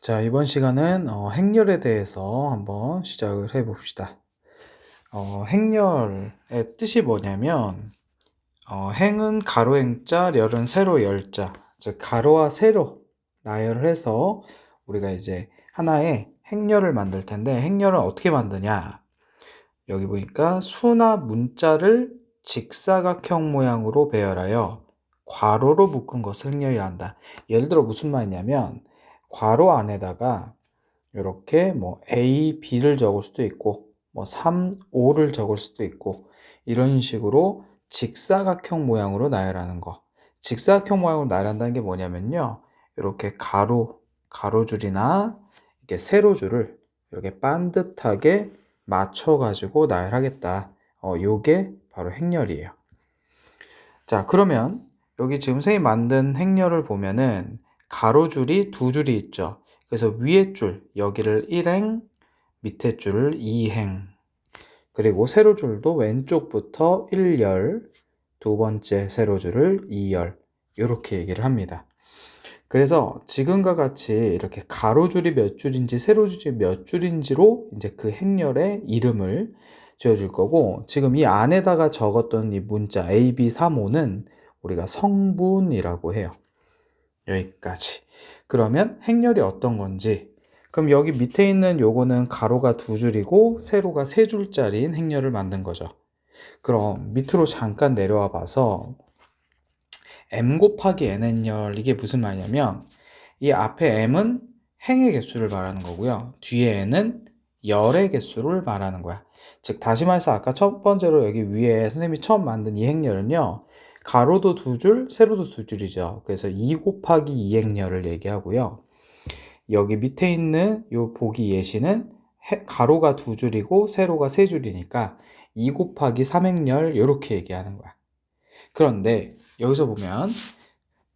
자, 이번 시간은 행렬에 대해서 한번 시작을 해 봅시다. 행렬의 뜻이 뭐냐면, 행은 가로 행자, 렬은 세로 열자. 즉, 가로와 세로 나열을 해서 우리가 이제 하나의 행렬을 만들 텐데, 행렬은 어떻게 만드냐? 여기 보니까 수나 문자를 직사각형 모양으로 배열하여 괄호로 묶은 것을 행렬이란다. 예를 들어 무슨 말이냐면, 괄호 안에다가 이렇게 뭐 A, B를 적을 수도 있고 뭐 3, 5를 적을 수도 있고 이런 식으로 직사각형 모양으로 나열하는 거. 직사각형 모양으로 나열한다는 게 뭐냐면요. 이렇게 가로줄이나 이렇게 세로줄을 이렇게 반듯하게 맞춰 가지고 나열하겠다. 요게 바로 행렬이에요. 자, 그러면 여기 지금 선생님이 만든 행렬을 보면은 가로줄이 두 줄이 있죠. 그래서 위에 줄 여기를 1행, 밑에 줄을 2행, 그리고 세로줄도 왼쪽부터 1열, 두 번째 세로줄을 2열, 이렇게 얘기를 합니다. 그래서 지금과 같이 이렇게 가로줄이 몇 줄인지 세로줄이 몇 줄인지로 이제 그 행렬의 이름을 지어줄 거고, 지금 이 안에다가 적었던 이 문자 A, B, 3, 5는 우리가 성분이라고 해요. 여기까지. 그러면 행렬이 어떤 건지, 그럼 여기 밑에 있는 요거는 가로가 두 줄이고 세로가 세 줄짜리인 행렬을 만든 거죠. 그럼 밑으로 잠깐 내려와 봐서 m 곱하기 n 행렬, 이게 무슨 말이냐면 이 앞에 m은 행의 개수를 말하는 거고요. 뒤에 n은 열의 개수를 말하는 거야. 즉 다시 말해서 아까 첫 번째로 여기 위에 선생님이 처음 만든 이 행렬은요. 가로도 두 줄, 세로도 두 줄이죠. 그래서 2 곱하기 2 행렬을 얘기하고요. 여기 밑에 있는 요 보기 예시는 가로가 두 줄이고 세로가 세 줄이니까 2 곱하기 3 행렬 이렇게 얘기하는 거야. 그런데 여기서 보면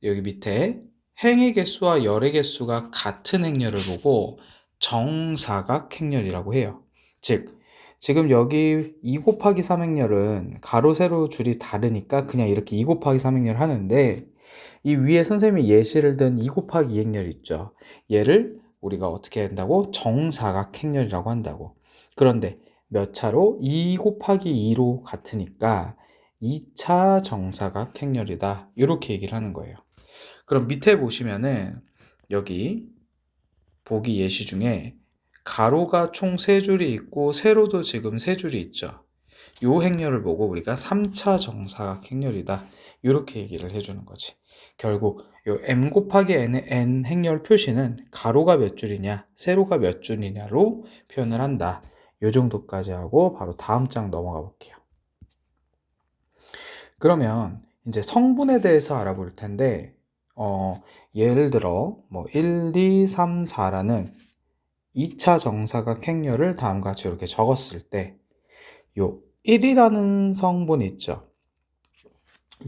여기 밑에 행의 개수와 열의 개수가 같은 행렬을 보고 정사각 행렬이라고 해요. 즉 지금 여기 2 곱하기 3 행렬은 가로 세로 줄이 다르니까 그냥 이렇게 2 곱하기 3 행렬 하는데, 이 위에 선생님이 예시를 든 2 곱하기 2 행렬 있죠. 얘를 우리가 어떻게 한다고? 정사각 행렬이라고 한다고. 그런데 몇 차로? 2 곱하기 2로 같으니까 2차 정사각 행렬이다. 이렇게 얘기를 하는 거예요. 그럼 밑에 보시면은 여기 보기 예시 중에 가로가 총 3줄이 있고 세로도 지금 3줄이 있죠. 요 행렬을 보고 우리가 3차 정사각 행렬이다. 이렇게 얘기를 해주는 거지. 결국 요 m 곱하기 n 행렬 표시는 가로가 몇 줄이냐, 세로가 몇 줄이냐로 표현을 한다. 요 정도까지 하고 바로 다음 장 넘어가 볼게요. 그러면 이제 성분에 대해서 알아볼 텐데, 예를 들어 뭐 1, 2, 3, 4라는 2차 정사각 행렬을 다음과 같이 이렇게 적었을 때, 요 1이라는 성분 있죠.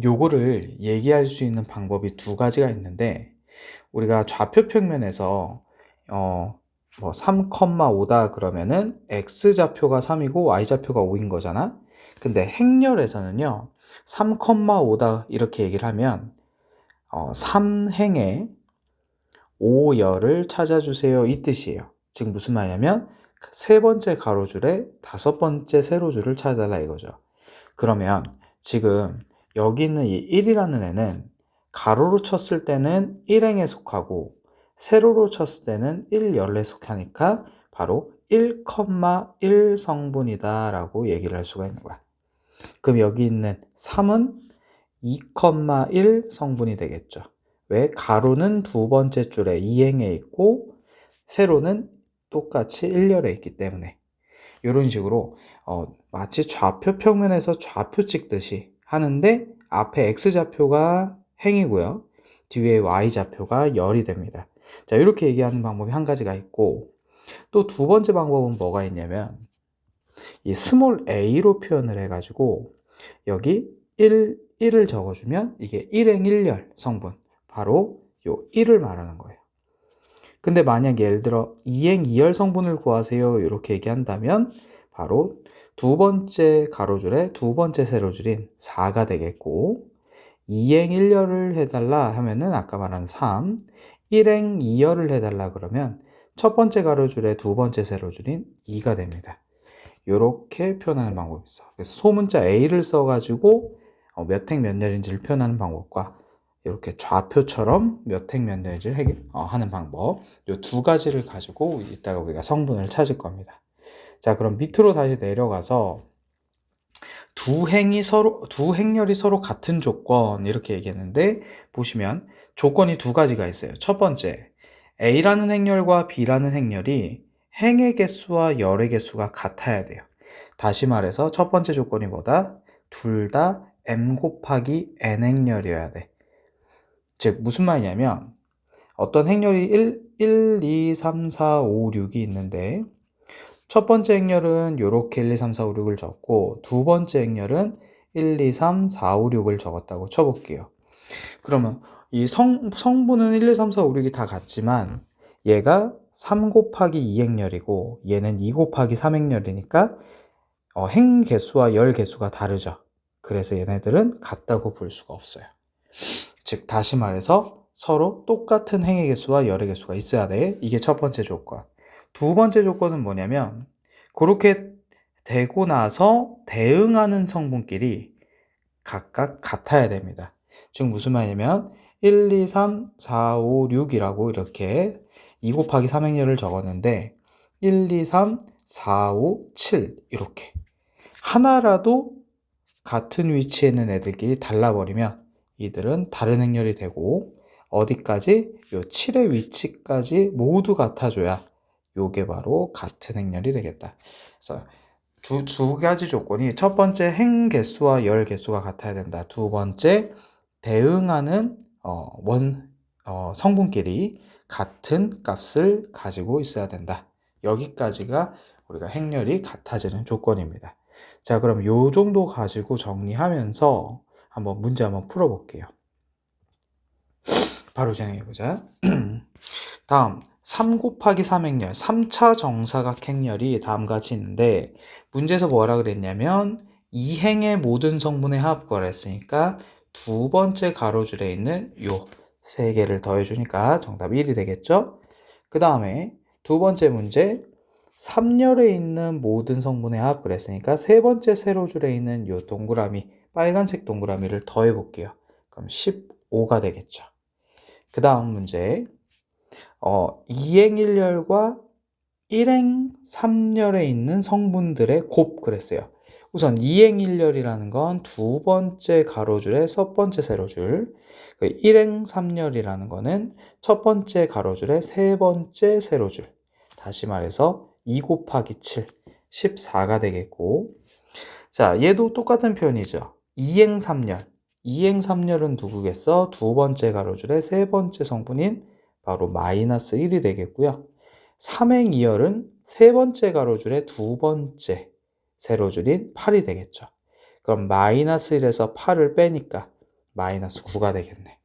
요거를 얘기할 수 있는 방법이 두 가지가 있는데, 우리가 좌표 평면에서 뭐 3,5다 그러면은 x좌표가 3이고 y좌표가 5인 거잖아. 근데 행렬에서는요 3,5다 이렇게 얘기를 하면 3행에 5열을 찾아주세요 이 뜻이에요. 지금 무슨 말이냐면 세 번째 가로줄에 다섯 번째 세로줄을 찾아달라 이거죠. 그러면 지금 여기 있는 이 1이라는 애는 가로로 쳤을 때는 1행에 속하고 세로로 쳤을 때는 1열에 속하니까 바로 1,1 성분이다 라고 얘기를 할 수가 있는 거야. 그럼 여기 있는 3은 2,1 성분이 되겠죠. 왜? 가로는 두 번째 줄에 2행에 있고 세로는 똑같이 1열에 있기 때문에. 이런 식으로 마치 좌표 평면에서 좌표 찍듯이 하는데 앞에 x좌표가 행이고요. 뒤에 y좌표가 열이 됩니다. 자, 이렇게 얘기하는 방법이 한 가지가 있고, 또 두 번째 방법은 뭐가 있냐면 이 스몰 a로 표현을 해가지고 여기 1을 적어주면 이게 1행 1열 성분, 바로 요 1을 말하는 거예요. 근데 만약 예를 들어 2행 2열 성분을 구하세요 이렇게 얘기한다면 바로 두 번째 가로줄에 두 번째 세로줄인 4가 되겠고, 2행 1열을 해달라 하면은 아까 말한 3, 1행 2열을 해달라 그러면 첫 번째 가로줄에 두 번째 세로줄인 2가 됩니다. 이렇게 표현하는 방법이 있어. 그래서 소문자 A를 써가지고 몇 행 몇 열인지를 표현하는 방법과 이렇게 좌표처럼 몇 행 몇 열인지를 하는 방법, 이 두 가지를 가지고 이따가 우리가 성분을 찾을 겁니다. 자, 그럼 밑으로 다시 내려가서 두 행열이 서로 같은 조건 이렇게 얘기했는데, 보시면 조건이 두 가지가 있어요. 첫 번째, A라는 행열과 B라는 행열이 행의 개수와 열의 개수가 같아야 돼요. 다시 말해서 첫 번째 조건이 뭐다? 둘 다 m 곱하기 n 행열이어야 돼. 즉 무슨 말이냐면 어떤 행열이 1, 2, 3, 4, 5, 6이 있는데 첫 번째 행열은 이렇게 1, 2, 3, 4, 5, 6을 적고 두 번째 행열은 1, 2, 3, 4, 5, 6을 적었다고 쳐볼게요. 그러면 이 성분은 1, 2, 3, 4, 5, 6이 다 같지만 얘가 3 곱하기 2행열이고 얘는 2 곱하기 3행열이니까 행 개수와 열 개수가 다르죠. 그래서 얘네들은 같다고 볼 수가 없어요. 즉 다시 말해서 서로 똑같은 행의 개수와 열의 개수가 있어야 돼. 이게 첫 번째 조건. 두 번째 조건은 뭐냐면 그렇게 되고 나서 대응하는 성분끼리 각각 같아야 됩니다. 즉 무슨 말이냐면 1, 2, 3, 4, 5, 6이라고 이렇게 2 곱하기 3행열을 적었는데 1, 2, 3, 4, 5, 7 이렇게 하나라도 같은 위치에 있는 애들끼리 달라버리면 이들은 다른 행열이 되고 어디까지? 요 7의 위치까지 모두 같아줘야 요게 바로 같은 행열이 되겠다. 그래서 두 가지 조건이 첫 번째 행 개수와 열 개수가 같아야 된다. 두 번째 대응하는 성분끼리 같은 값을 가지고 있어야 된다. 여기까지가 우리가 행열이 같아지는 조건입니다. 자, 그럼 요 정도 가지고 정리하면서 문제 한번 풀어볼게요. 바로 진행해보자. 다음 3 곱하기 3행열, 3차 정사각행열이 다음과 같이 있는데 문제에서 뭐라 그랬냐면 이 행의 모든 성분의 합 구하랬으니까 두 번째 가로줄에 있는 요 세 개를 더해주니까 정답 1이 되겠죠? 그 다음에 두 번째 문제 3열에 있는 모든 성분의 합 그랬으니까 세 번째 세로줄에 있는 요 동그라미, 빨간색 동그라미를 더해 볼게요. 그럼 15가 되겠죠. 그 다음 문제 2행 1열과 1행 3열에 있는 성분들의 곱 그랬어요. 우선 2행 1열이라는 건 두 번째 가로줄의 첫 번째 세로줄, 1행 3열이라는 거는 첫 번째 가로줄의 세 번째 세로줄. 다시 말해서 2 곱하기 7, 14가 되겠고, 자, 얘도 똑같은 표현이죠. 2행 3열. 2행 3열은 누구겠어? 두 번째 가로줄의 세 번째 성분인 바로 마이너스 1이 되겠고요. 3행 2열은 세 번째 가로줄의 두 번째 세로줄인 8이 되겠죠. 그럼 마이너스 1에서 8을 빼니까 마이너스 9가 되겠네.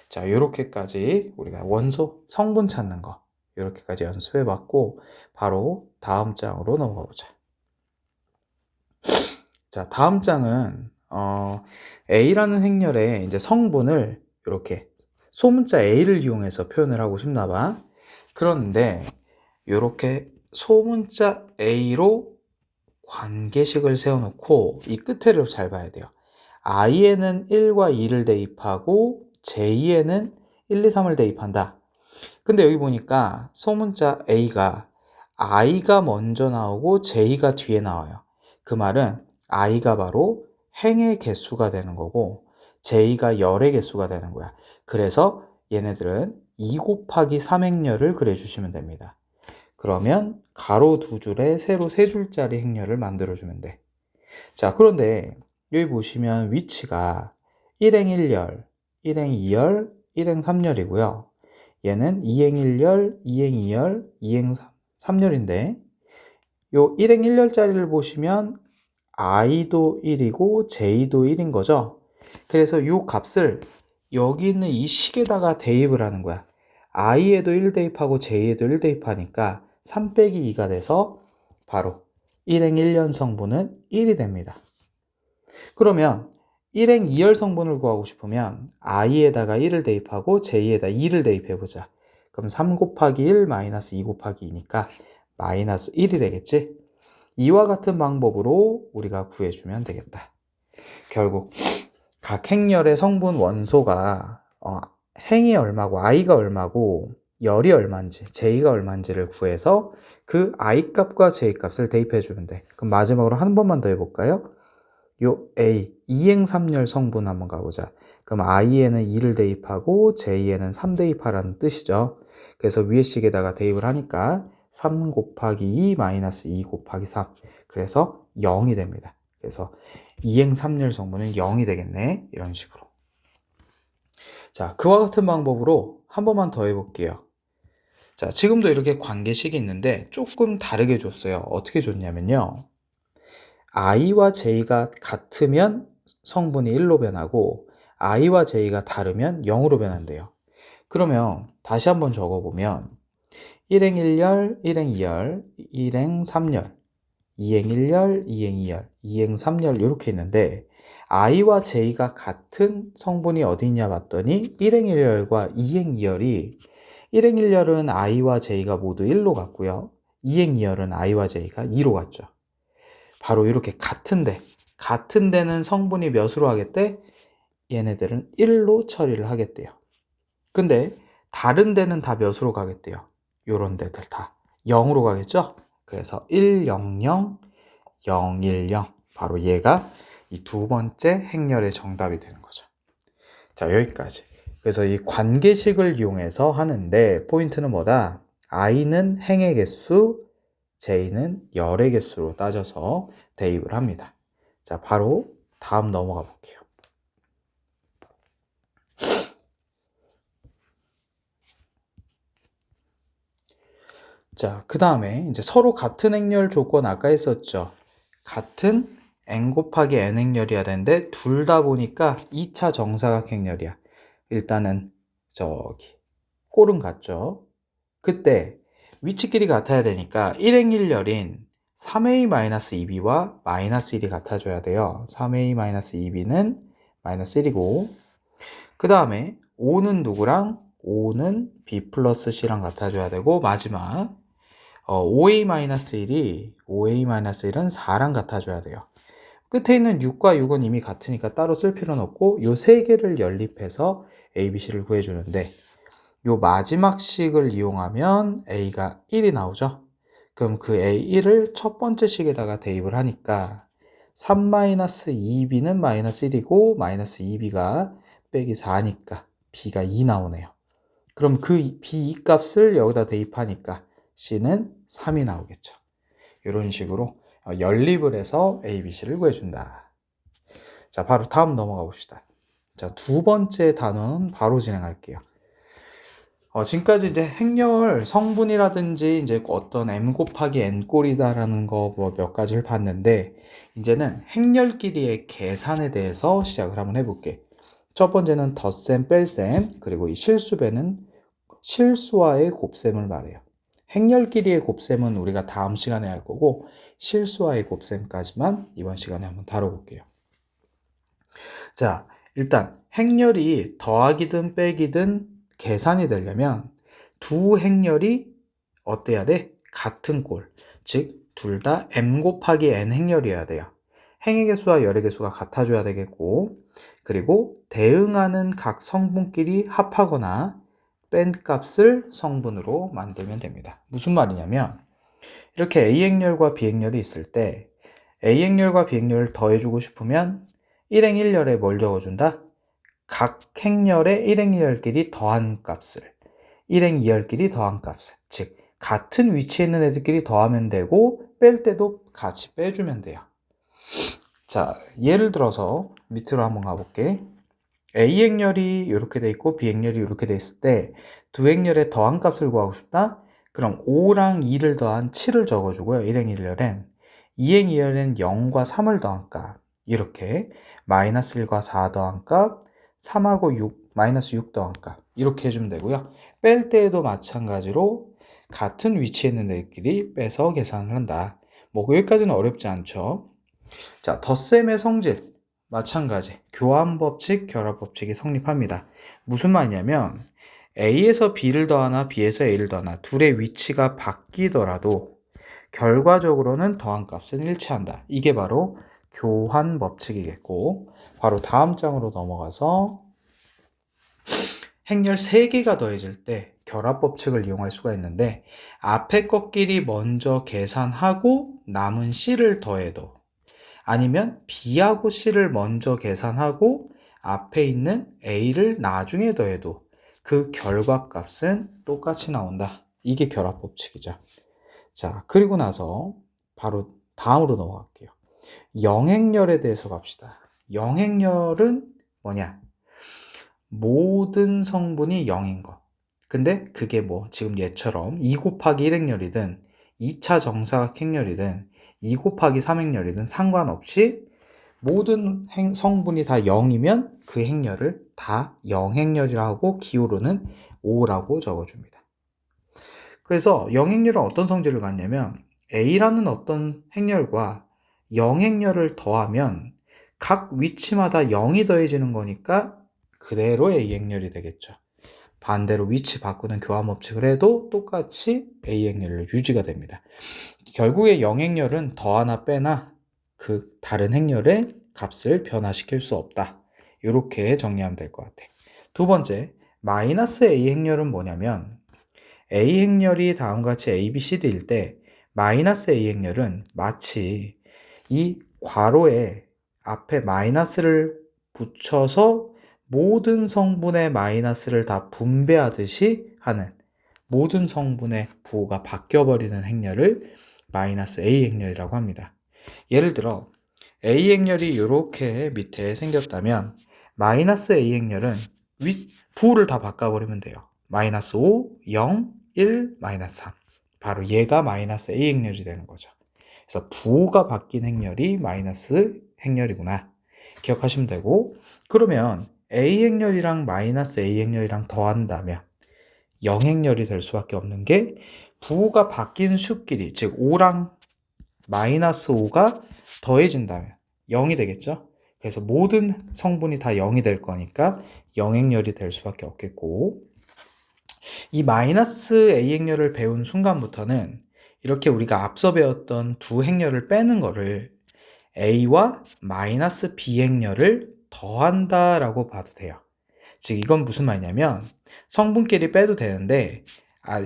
자, 요렇게까지 우리가 원소 성분 찾는 거 요렇게까지 연습해 봤고 바로 다음 장으로 넘어가 보자. 자, 다음 장은 A라는 행열의 이제 성분을 이렇게 소문자 A를 이용해서 표현을 하고 싶나 봐. 그런데 이렇게 소문자 A로 관계식을 세워놓고 이 끝에를 잘 봐야 돼요. I에는 1과 2를 대입하고 J에는 1, 2, 3을 대입한다. 근데 여기 보니까 소문자 A가 I가 먼저 나오고 J가 뒤에 나와요. 그 말은 I가 바로 행의 개수가 되는 거고 J가 열의 개수가 되는 거야. 그래서 얘네들은 2 곱하기 3행열을 그려주시면 됩니다. 그러면 가로 두 줄에 세로 세 줄짜리 행열을 만들어주면 돼. 자, 그런데 여기 보시면 위치가 1행 1열, 1행 2열, 1행 3열이고요. 얘는 2행 1열, 2행 2열, 2행 3열인데 요 1행 1열짜리를 보시면 i도 1이고 j도 1인 거죠. 그래서 요 값을 여기 있는 이 식에다가 대입을 하는 거야. i에도 1 대입하고 j에도 1 대입하니까 3 빼기 2가 돼서 바로 1행 1연 성분은 1이 됩니다. 그러면 1행 2열 성분을 구하고 싶으면 i에다가 1을 대입하고 j에다 2를 대입해 보자. 그럼 3 곱하기 1 마이너스 2 곱하기 2니까 마이너스 1이 되겠지? 이와 같은 방법으로 우리가 구해주면 되겠다. 결국 각 행렬의 성분 원소가 행이 얼마고 i가 얼마고 열이 얼마인지 J가 얼마인지를 구해서 그 I 값과 J 값을 대입해 주면 돼. 그럼 마지막으로 한 번만 더 해볼까요? 요 A, 이행삼열 성분 한번 가보자. 그럼 I에는 2를 대입하고 J에는 3 대입하라는 뜻이죠. 그래서 위에 식에다가 대입을 하니까 3 곱하기 2 마이너스 2 곱하기 3. 그래서 0이 됩니다. 그래서 이행삼열 성분은 0이 되겠네. 이런 식으로. 자, 그와 같은 방법으로 한 번만 더 해볼게요. 자, 지금도 이렇게 관계식이 있는데 조금 다르게 줬어요. 어떻게 줬냐면요. i와 j가 같으면 성분이 1로 변하고 i와 j가 다르면 0으로 변한대요. 그러면 다시 한번 적어보면 1행 1열, 1행 2열, 1행 3열, 2행 1열, 2행 2열, 2행 3열 이렇게 있는데 i와 j가 같은 성분이 어디 있냐 봤더니 1행 1열과 2행 2열이 1행 1열은 i와 j가 모두 1로 갔고요. 2행 2열은 i와 j가 2로 갔죠. 바로 이렇게 같은 데는 성분이 몇으로 하겠대? 얘네들은 1로 처리를 하겠대요. 근데 다른 데는 다 몇으로 가겠대요? 요런 데들 다 0으로 가겠죠? 그래서 1, 0, 0, 0, 1, 0 바로 얘가 이 두 번째 행렬의 정답이 되는 거죠. 자, 여기까지. 그래서 이 관계식을 이용해서 하는데 포인트는 뭐다? i는 행의 개수, j는 열의 개수로 따져서 대입을 합니다. 자, 바로 다음 넘어가 볼게요. 자, 그 다음에 이제 서로 같은 행렬 조건 아까 했었죠. 같은 n 곱하기 n 행렬이어야 되는데 둘 다 보니까 2차 정사각 행렬이야. 일단은 저기 꼴은 같죠. 그때 위치끼리 같아야 되니까 1행 1열인 3a-2b와 마이너스 1이 같아줘야 돼요. 3a-2b는 마이너스 1이고 그 다음에 5는 누구랑? 5는 b 플러스 c랑 같아줘야 되고 마지막 5a-1은 4랑 같아줘야 돼요. 끝에 있는 6과 6은 이미 같으니까 따로 쓸 필요는 없고 요 세 개를 연립해서 a, b, c를 구해주는데 요 마지막 식을 이용하면 a가 1이 나오죠. 그럼 그 a1을 첫 번째 식에다가 대입을 하니까 3-2b는 마이너스 1이고 마이너스 2b가 빼기 4니까 b가 2 나오네요. 그럼 그 b 값을 여기다 대입하니까 c는 3이 나오겠죠. 이런 식으로 연립을 해서 a, b, c를 구해준다. 자, 바로 다음 넘어가 봅시다. 자, 두 번째 단원 바로 진행할게요. 지금까지 이제 행렬 성분이라든지 이제 어떤 m 곱하기 n 꼴이다라는 거 뭐 몇 가지를 봤는데 이제는 행렬끼리의 계산에 대해서 시작을 한번 해볼게. 첫 번째는 덧셈, 뺄셈, 그리고 이 실수배는 실수와의 곱셈을 말해요. 행렬끼리의 곱셈은 우리가 다음 시간에 할 거고 실수와의 곱셈까지만 이번 시간에 한번 다뤄볼게요. 자, 일단 행렬이 더하기든 빼기든 계산이 되려면 두 행렬이 어때야 돼? 같은 꼴. 즉, 둘 다 m 곱하기 n 행렬이어야 돼요. 행의 개수와 열의 개수가 같아줘야 되겠고 그리고 대응하는 각 성분끼리 합하거나 뺀 값을 성분으로 만들면 됩니다. 무슨 말이냐면 이렇게 A 행렬과 B 행렬이 있을 때 A 행렬과 B 행렬을 더해주고 싶으면 1행 1열에 뭘 적어준다? 각 행렬의 1행 2열끼리 더한 값을 1행 2열끼리 더한 값을 즉 같은 위치에 있는 애들끼리 더하면 되고 뺄 때도 같이 빼주면 돼요. 자, 예를 들어서 밑으로 한번 가볼게. A 행렬이 이렇게 돼 있고 B 행렬이 이렇게 돼 있을 때 두 행렬의 더한 값을 구하고 싶다? 그럼 5랑 2를 더한 7을 적어주고요. 1행 1열엔 2행 2열엔 0과 3을 더한 값 이렇게 마이너스 1과 4 더한 값 3하고 6 마이너스 6 더한 값 이렇게 해주면 되고요. 뺄 때에도 마찬가지로 같은 위치에 있는 애들끼리 빼서 계산을 한다. 뭐 여기까지는 어렵지 않죠. 자, 덧셈의 성질 마찬가지 교환법칙, 결합법칙이 성립합니다. 무슨 말이냐면 A에서 B를 더하나 B에서 A를 더하나 둘의 위치가 바뀌더라도 결과적으로는 더한 값은 일치한다. 이게 바로 교환 법칙이겠고, 바로 다음 장으로 넘어가서 행렬 3개가 더해질 때 결합 법칙을 이용할 수가 있는데, 앞에 것끼리 먼저 계산하고 남은 C를 더해도, 아니면 B하고 C를 먼저 계산하고 앞에 있는 A를 나중에 더해도 그 결과값은 똑같이 나온다. 이게 결합 법칙이죠. 자, 그리고 나서 바로 다음으로 넘어갈게요. 영행렬에 대해서 갑시다. 영행렬은 뭐냐? 모든 성분이 0인 거. 근데 그게 뭐 지금 얘처럼 2 곱하기 1행렬이든 2차 정사각행렬이든 2 곱하기 3행렬이든 상관없이 모든 성분이 다 0이면 그 행렬을 다 영행렬이라고 기호로는 5라고 적어줍니다. 그래서 영행렬은 어떤 성질을 갖냐면 A라는 어떤 행렬과 영행렬을 더하면 각 위치마다 0이 더해지는 거니까 그대로 A행렬이 되겠죠. 반대로 위치 바꾸는 교환 법칙을 해도 똑같이 A행렬로 유지가 됩니다. 결국에 영행렬은 더하나 빼나 그 다른 행렬의 값을 변화시킬 수 없다. 이렇게 정리하면 될 것 같아. 두 번째, 마이너스 A행렬은 뭐냐면 A행렬이 다음과 같이 A, B, C, D일 때 마이너스 A행렬은 마치 이 괄호에 앞에 마이너스를 붙여서 모든 성분의 마이너스를 다 분배하듯이 하는, 모든 성분의 부호가 바뀌어버리는 행렬을 마이너스 A행렬이라고 합니다. 예를 들어 A행렬이 이렇게 밑에 생겼다면 마이너스 A행렬은 부호를 다 바꿔버리면 돼요. 마이너스 5, 0, 1, 마이너스 3. 바로 얘가 마이너스 A행렬이 되는 거죠. 그래서 부호가 바뀐 행렬이 마이너스 행렬이구나. 기억하시면 되고, 그러면 A행렬이랑 마이너스 A행렬이랑 더한다면 0행렬이 될 수밖에 없는 게 부호가 바뀐 수끼리, 즉 5랑 마이너스 5가 더해진다면 0이 되겠죠. 그래서 모든 성분이 다 0이 될 거니까 영행렬이 될 수밖에 없겠고, 이 마이너스 A행렬을 배운 순간부터는 이렇게 우리가 앞서 배웠던 두 행렬을 빼는 거를 A와 마이너스 B행렬을 더한다 라고 봐도 돼요. 즉 이건 무슨 말이냐면 성분끼리 빼도 되는데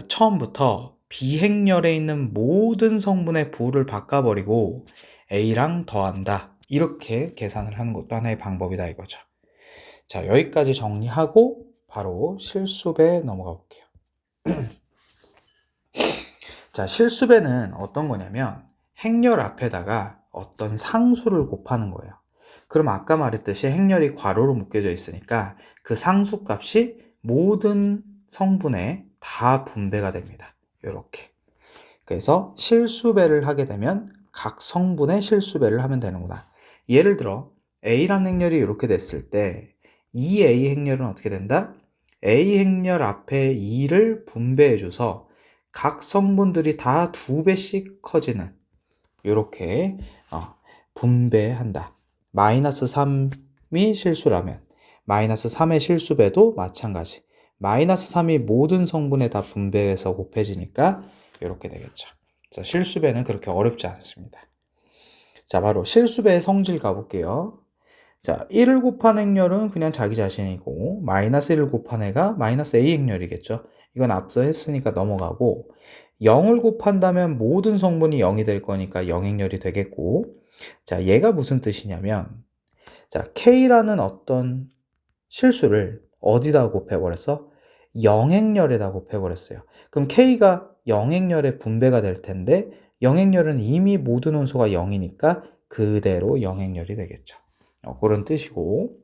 처음부터 B행렬에 있는 모든 성분의 부를 바꿔버리고 A랑 더한다, 이렇게 계산을 하는 것도 하나의 방법이다 이거죠. 자, 여기까지 정리하고 바로 실수배 넘어가 볼게요. 자, 실수배는 어떤 거냐면 행렬 앞에다가 어떤 상수를 곱하는 거예요. 그럼 아까 말했듯이 행렬이 괄호로 묶여져 있으니까 그 상수값이 모든 성분에 다 분배가 됩니다. 이렇게. 그래서 실수배를 하게 되면 각 성분의 실수배를 하면 되는구나. 예를 들어 A라는 행렬이 이렇게 됐을 때 이 A 행렬은 어떻게 된다? A 행렬 앞에 2를 분배해줘서 각 성분들이 다 2배씩 커지는, 이렇게 분배한다. 마이너스 3이 실수라면 마이너스 3의 실수배도 마찬가지. 마이너스 3이 모든 성분에 다 분배해서 곱해지니까 이렇게 되겠죠. 그래서 실수배는 그렇게 어렵지 않습니다. 자, 바로 실수배의 성질 가볼게요. 자, 1을 곱한 행렬은 그냥 자기 자신이고 마이너스 1을 곱한 애가 마이너스 A 행렬이겠죠. 이건 앞서 했으니까 넘어가고, 0을 곱한다면 모든 성분이 0이 될 거니까 0행렬이 되겠고, 자, 얘가 무슨 뜻이냐면, 자, K라는 어떤 실수를 어디다 곱해버렸어? 0행렬에다 곱해버렸어요. 그럼 K가 0행렬에 분배가 될 텐데 0행렬은 이미 모든 원소가 0이니까 그대로 0행렬이 되겠죠. 그런 뜻이고,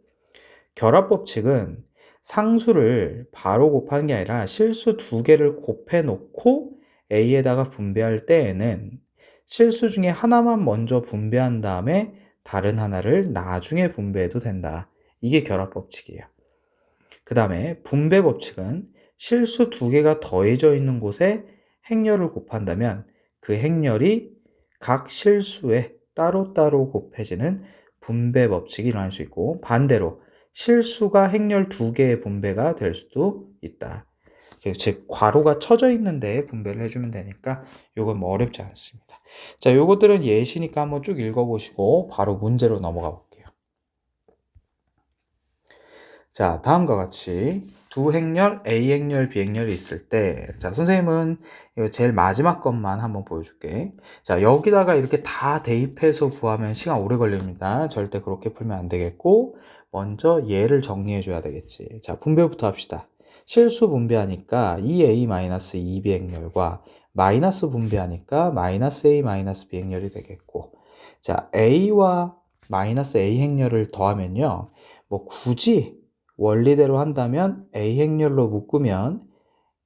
결합법칙은 상수를 바로 곱하는 게 아니라 실수 2개를 곱해 놓고 A에다가 분배할 때에는 실수 중에 하나만 먼저 분배한 다음에 다른 하나를 나중에 분배해도 된다. 이게 결합법칙이에요. 그 다음에 분배법칙은 실수 2개가 더해져 있는 곳에 행렬을 곱한다면 그 행렬이 각 실수에 따로따로 곱해지는 분배법칙이 일어날 수 있고, 반대로 실수가 행렬 2개의 분배가 될 수도 있다. 즉 괄호가 쳐져 있는데 분배를 해주면 되니까 요건 뭐 어렵지 않습니다. 자, 요것들은 예시니까 한번 쭉 읽어보시고 바로 문제로 넘어가 볼게요. 자, 다음과 같이 두 행렬 A 행렬 B 행렬이 있을 때, 자, 선생님은 이거 제일 마지막 것만 한번 보여줄게. 자, 여기다가 이렇게 다 대입해서 구하면 시간 오래 걸립니다. 절대 그렇게 풀면 안 되겠고, 먼저 얘를 정리해 줘야 되겠지. 자, 분배부터 합시다. 실수 분배하니까 2A-2B 행렬과 마이너스 분배하니까 마이너스 A 마이너스 B 행렬이 되겠고, 자, A와 마이너스 A 행렬을 더하면요, 뭐 굳이 원리대로 한다면 A 행렬로 묶으면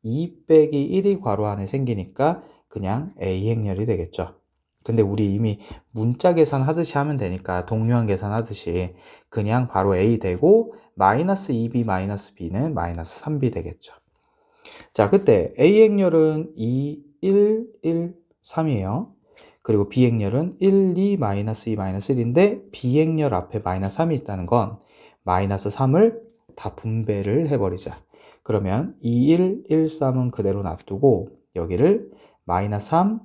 2 빼기 1이 괄호 안에 생기니까 그냥 A 행렬이 되겠죠. 근데 우리 이미 문자 계산 하듯이 하면 되니까 동류한 계산 하듯이 그냥 바로 A 되고 마이너스 2B 마이너스 B는 마이너스 3B 되겠죠. 자, 그때 A 행렬은 2, 1, 1, 3이에요. 그리고 B 행렬은 1, 2, 마이너스 2, 마이너스 1인데 B 행렬 앞에 마이너스 3이 있다는 건 마이너스 3을 다 분배를 해버리자. 그러면 2, 1, 1, 3은 그대로 놔두고 여기를 마이너스 3,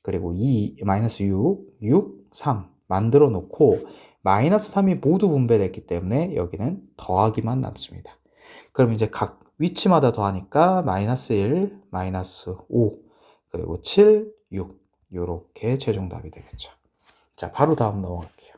그리고 2, 마이너스 6, 6, 3 만들어 놓고 마이너스 3이 모두 분배됐기 때문에 여기는 더하기만 남습니다. 그럼 이제 각 위치마다 더하니까 마이너스 1, 마이너스 5, 그리고 7, 6 요렇게 최종 답이 되겠죠. 자, 바로 다음 넘어갈게요.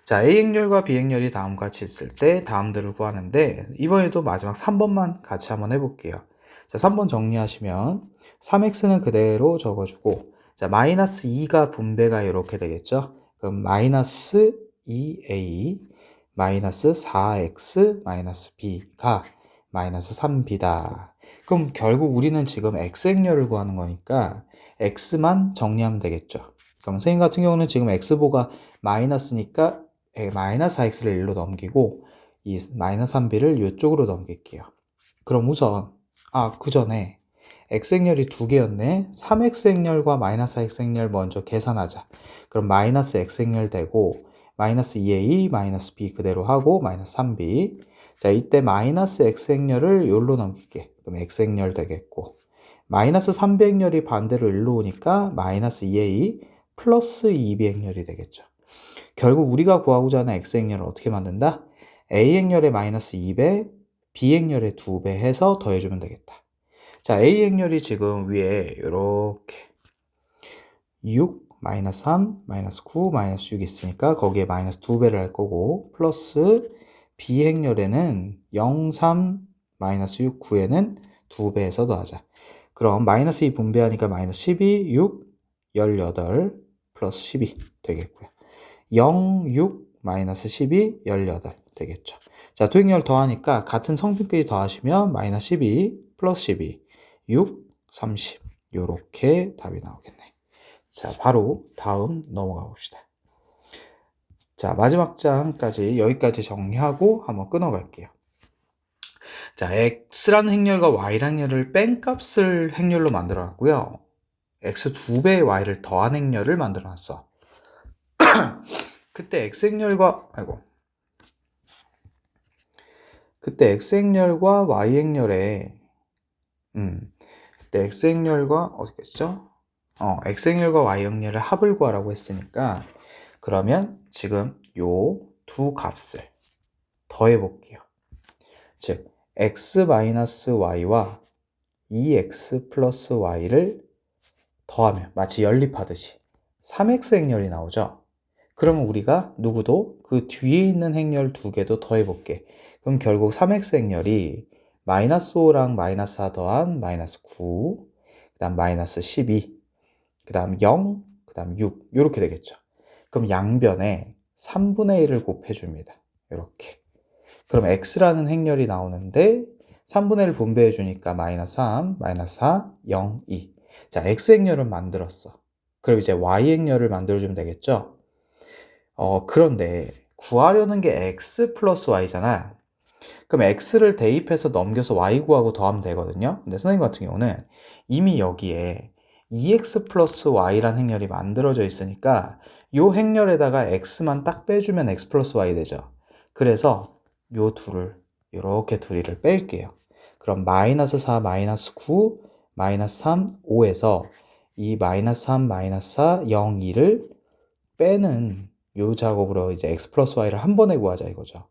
자, A 행렬과 B 행렬이 다음과 같이 있을 때 다음들을 구하는데 이번에도 마지막 3번만 같이 한번 해볼게요. 자, 3번 정리하시면 3x는 그대로 적어주고 자, 마이너스 2가 분배가 이렇게 되겠죠. 그럼 마이너스 2a 마이너스 4x 마이너스 b가 마이너스 3b다. 그럼 결국 우리는 지금 x 행렬을 구하는 거니까 x만 정리하면 되겠죠. 그럼 선생님 같은 경우는 지금 x보가 마이너스니까 마이너스 4x를 1로 넘기고 이 마이너스 3b를 이쪽으로 넘길게요. 그럼 우선 그 전에 x행렬이 두 개였네. 3x행렬과 마이너스 x행렬 먼저 계산하자. 그럼 마이너스 x행렬 되고 마이너스 2a 마이너스 b 그대로 하고 마이너스 3b. 자, 이때 마이너스 x행렬을 여기로 넘길게. 그럼 x행렬 되겠고 마이너스 3b행렬이 반대로 일로 오니까 마이너스 2a 플러스 2b행렬이 되겠죠. 결국 우리가 구하고자 하는 x행렬을 어떻게 만든다? a행렬에 마이너스 2배, b행렬에 2배 해서 더해주면 되겠다. 자, a행렬이 지금 위에 이렇게 6, 마이너스 3, 마이너스 9, 마이너스 6 있으니까 거기에 마이너스 2배를 할 거고 플러스 b행렬에는 0, 3, 마이너스 6, 9에는 2배해서 더하자. 그럼 마이너스 2 분배하니까 마이너스 12, 6, 18 플러스 12 되겠고요. 0, 6, 마이너스 12, 18 되겠죠. 자, 도행렬 더하니까 같은 성분끼리 더하시면 마이너스 12 플러스 12, 6, 30 요렇게 답이 나오겠네. 자, 바로 다음 넘어가 봅시다. 자, 마지막 장까지 여기까지 정리하고 한번 끊어갈게요. 자, x라는 행렬과 y라는 행렬을 뺀 값을 행렬로 만들어 놨고요. x 2배의 y를 더한 행렬을 만들어 놨어. 그때 x행렬과 y행렬에 그때 x행렬과 어디겠죠? x행렬과 y행렬을 합을 구하라고 했으니까 그러면 지금 요 두 값을 더해 볼게요. 즉 x-y와 2x 플러스 y를 더하면 마치 연립하듯이 3x행렬이 나오죠. 그러면 우리가 누구도 그 뒤에 있는 행렬 두 개도 더해볼게. 그럼 결국 3x행렬이 마이너스 5랑 마이너스 4 더한 마이너스 9, 그 다음 마이너스 12, 그 다음 0, 그 다음 6 이렇게 되겠죠. 그럼 양변에 3분의 1을 곱해줍니다. 이렇게. 그럼 x라는 행렬이 나오는데 3분의 1을 분배해주니까 마이너스 3, 마이너스 4, 0, 2. 자, x행렬은 만들었어. 그럼 이제 y행렬을 만들어주면 되겠죠? 그런데 구하려는 게 x 플러스 y잖아. 그럼 x를 대입해서 넘겨서 y 구하고 더하면 되거든요. 근데 선생님 같은 경우는 이미 여기에 2x 플러스 y라는 행렬이 만들어져 있으니까 이 행렬에다가 x만 딱 빼주면 x 플러스 y 되죠. 그래서 요 둘을 이렇게 둘이를 뺄게요. 그럼 마이너스 4, 마이너스 9, 마이너스 3, 5에서 이 마이너스 3, 마이너스 4, 0, 2를 빼는 요 작업으로 이제 x 플러스 y를 한 번에 구하자 이거죠.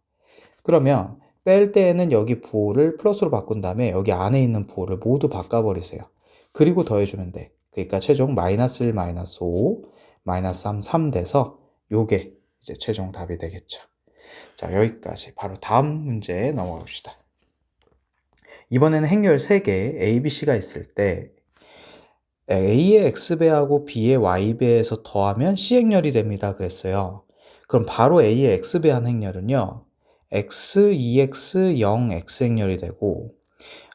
그러면 뺄 때에는 여기 부호를 플러스로 바꾼 다음에 여기 안에 있는 부호를 모두 바꿔버리세요. 그리고 더해주면 돼. 그러니까 최종 마이너스 1, 마이너스 5, 마이너스 3, 3 돼서 요게 이제 최종 답이 되겠죠. 자, 여기까지. 바로 다음 문제에 넘어가 봅시다. 이번에는 행렬 3개 A, B, C가 있을 때 A의 X배하고 B의 Y배에서 더하면 C행렬이 됩니다. 그랬어요. 그럼 바로 A의 X배한 행렬은요. X, 2X, 0, X행렬이 되고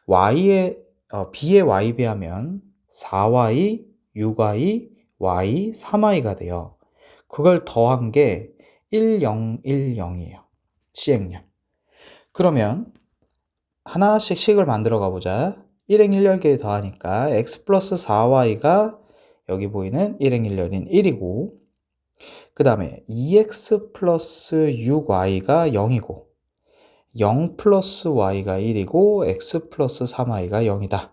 B의 Y배하면 4Y, 6Y, Y, 3Y가 돼요. 그걸 더한 게 1, 0, 1, 0이에요. C행렬. 그러면 하나씩 식을 만들어 가보자. 1행 1열개 더하니까 x 플러스 4y가 여기 보이는 1행 1열인 1이고 그 다음에 2x 플러스 6y가 0이고 0 플러스 y가 1이고 x 플러스 3y가 0이다.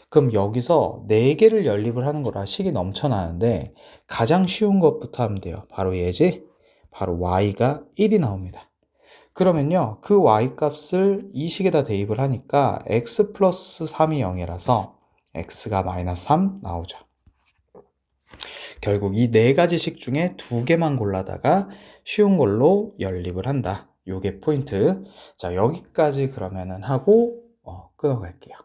그럼 여기서 4개를 연립을 하는 거라 식이 넘쳐나는데 가장 쉬운 것부터 하면 돼요. 바로 얘지? 바로 y가 1이 나옵니다. 그러면요, 그 y-값을 이 식에다 대입을 하니까 x 플러스 3이 0이라서 x가 마이너스 3 나오죠. 결국 이 4가지 식 중에 2개만 골라다가 쉬운 걸로 연립을 한다. 요게 포인트. 자, 여기까지 그러면은 하고 끊어갈게요.